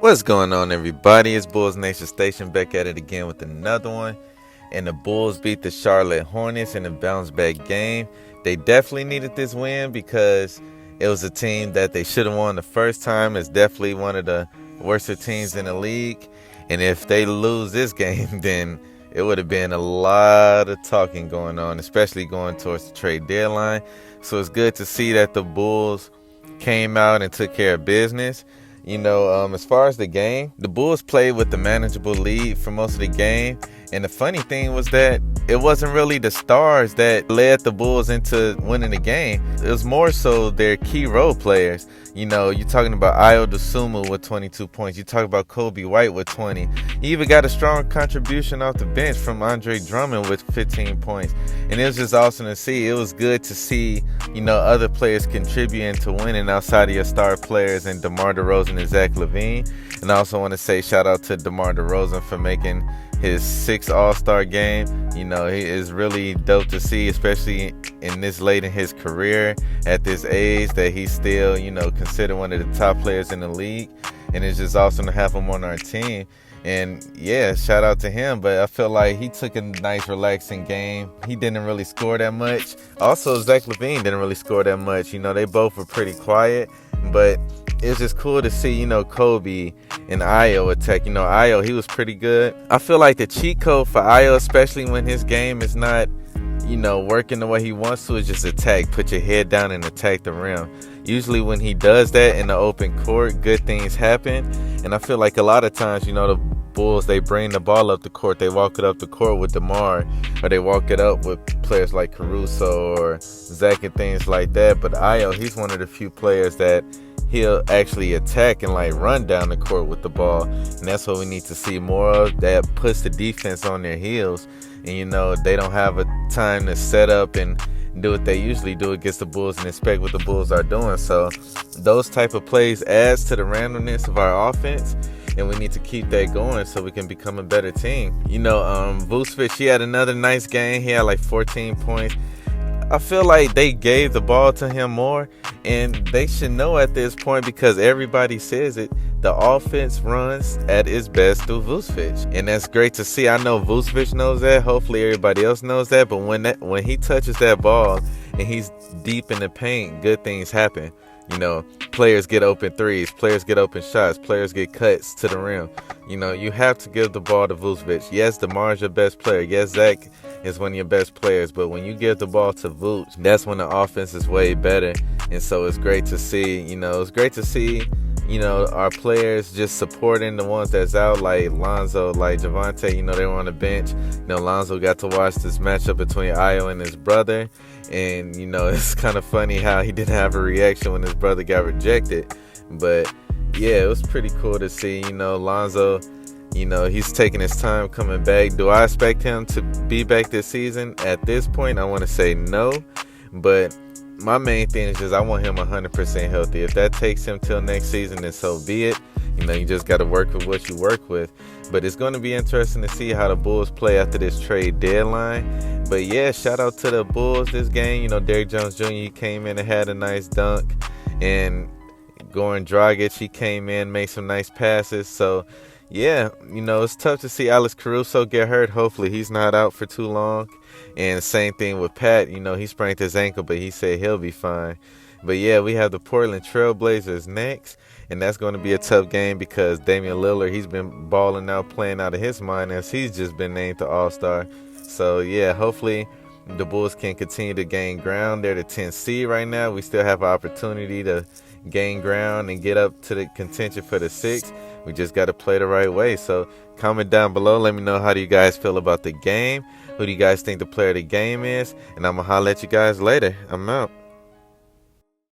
What's going on, everybody? It's Bulls Nation Station back at it again with another one. And the Bulls beat the Charlotte Hornets in a bounce back game. They definitely needed this win because it was a team that they should have won the first time. It's definitely one of the worst teams in the league. And if they lose this game, then it would have been a lot of talking going on, especially going towards the trade deadline. So it's good to see that the Bulls came out and took care of business. As far as the game, the Bulls played with the manageable lead for most of the game. And the funny thing was that it wasn't really the stars that led the Bulls into winning the game. It was more so their key role players. You're talking about Ayo Dosunmu with 22 points. You talk about Kobe White with 20. You even got a strong contribution off the bench from Drummond with 15 points. And it was just awesome to see. It was good to see, other players contributing to winning outside of your star players and DeMar DeRozan and Zach LaVine. And I also want to say shout out to DeMar DeRozan for making his sixth All-Star game. He is really dope to see, especially in this late in his career at this age, that he's still, considered one of the top players in the league. And it's just awesome to have him on our team. And yeah, shout out to him. But I feel like he took a nice, relaxing game. He didn't really score that much. Also, Zach LaVine didn't really score that much. They both were pretty quiet. But it's just cool to see, Kobe and Ayo attack. Ayo, he was pretty good. I feel like the cheat code for Ayo, especially when his game is not, working the way he wants to, is just attack. Put your head down and attack the rim. Usually when he does that in the open court, good things happen. And I feel like a lot of times, the Bulls, they bring the ball up the court. They walk it up the court with DeMar, or they walk it up with players like Caruso or Zach and things like that. But Ayo, he's one of the few players that he'll actually attack and run down the court with the ball. And that's what we need to see more of. That puts the defense on their heels. And they don't have a time to set up and do what they usually do against the Bulls and expect what the Bulls are doing. So those type of plays adds to the randomness of our offense, and we need to keep that going so we can become a better team. Vucevic, he had another nice game. He had 14 points. I feel like they gave the ball to him more, and they should know at this point, because everybody says it, the offense runs at its best through Vucevic. And that's great to see. I know Vucevic knows that. Hopefully everybody else knows that. But when he touches that ball and he's deep in the paint, good things happen. Players get open threes, players get open shots, players get cuts to the rim. You have to give the ball to Vucevic. Yes, DeMar's your best player. Yes, Zach is one of your best players. But when you give the ball to Vuce, that's when the offense is way better. And so it's great to see, it's great to see, our players just supporting the ones that's out, like Lonzo, like Javante, they were on the bench. Lonzo got to watch this matchup between Ayo and his brother. And, it's kind of funny how he didn't have a reaction when his brother got rejected. But, yeah, it was pretty cool to see, Lonzo, he's taking his time coming back. Do I expect him to be back this season? At this point, I want to say no. But my main thing is just I want him 100% healthy. If that takes him till next season, then so be it. You just got to work with what you work with. But it's going to be interesting to see how the Bulls play after this trade deadline. But yeah, shout out to the Bulls this game. Derrick Jones Jr., he came in and had a nice dunk. And Goran Dragic, he came in, made some nice passes. So yeah, it's tough to see Alex Caruso get hurt. Hopefully he's not out for too long. And same thing with Pat. He sprained his ankle, but he said he'll be fine. But yeah, we have the Portland Trailblazers next. And that's going to be a tough game because Damian Lillard, he's been balling out, playing out of his mind as he's just been named the All-Star. So yeah, hopefully the Bulls can continue to gain ground. They're the 10th seed right now. We still have an opportunity to gain ground and get up to the contention for the 6th. We just got to play the right way. So comment down below. Let me know, how do you guys feel about the game? Who do you guys think the player of the game is? And I'm going to holler at you guys later. I'm out.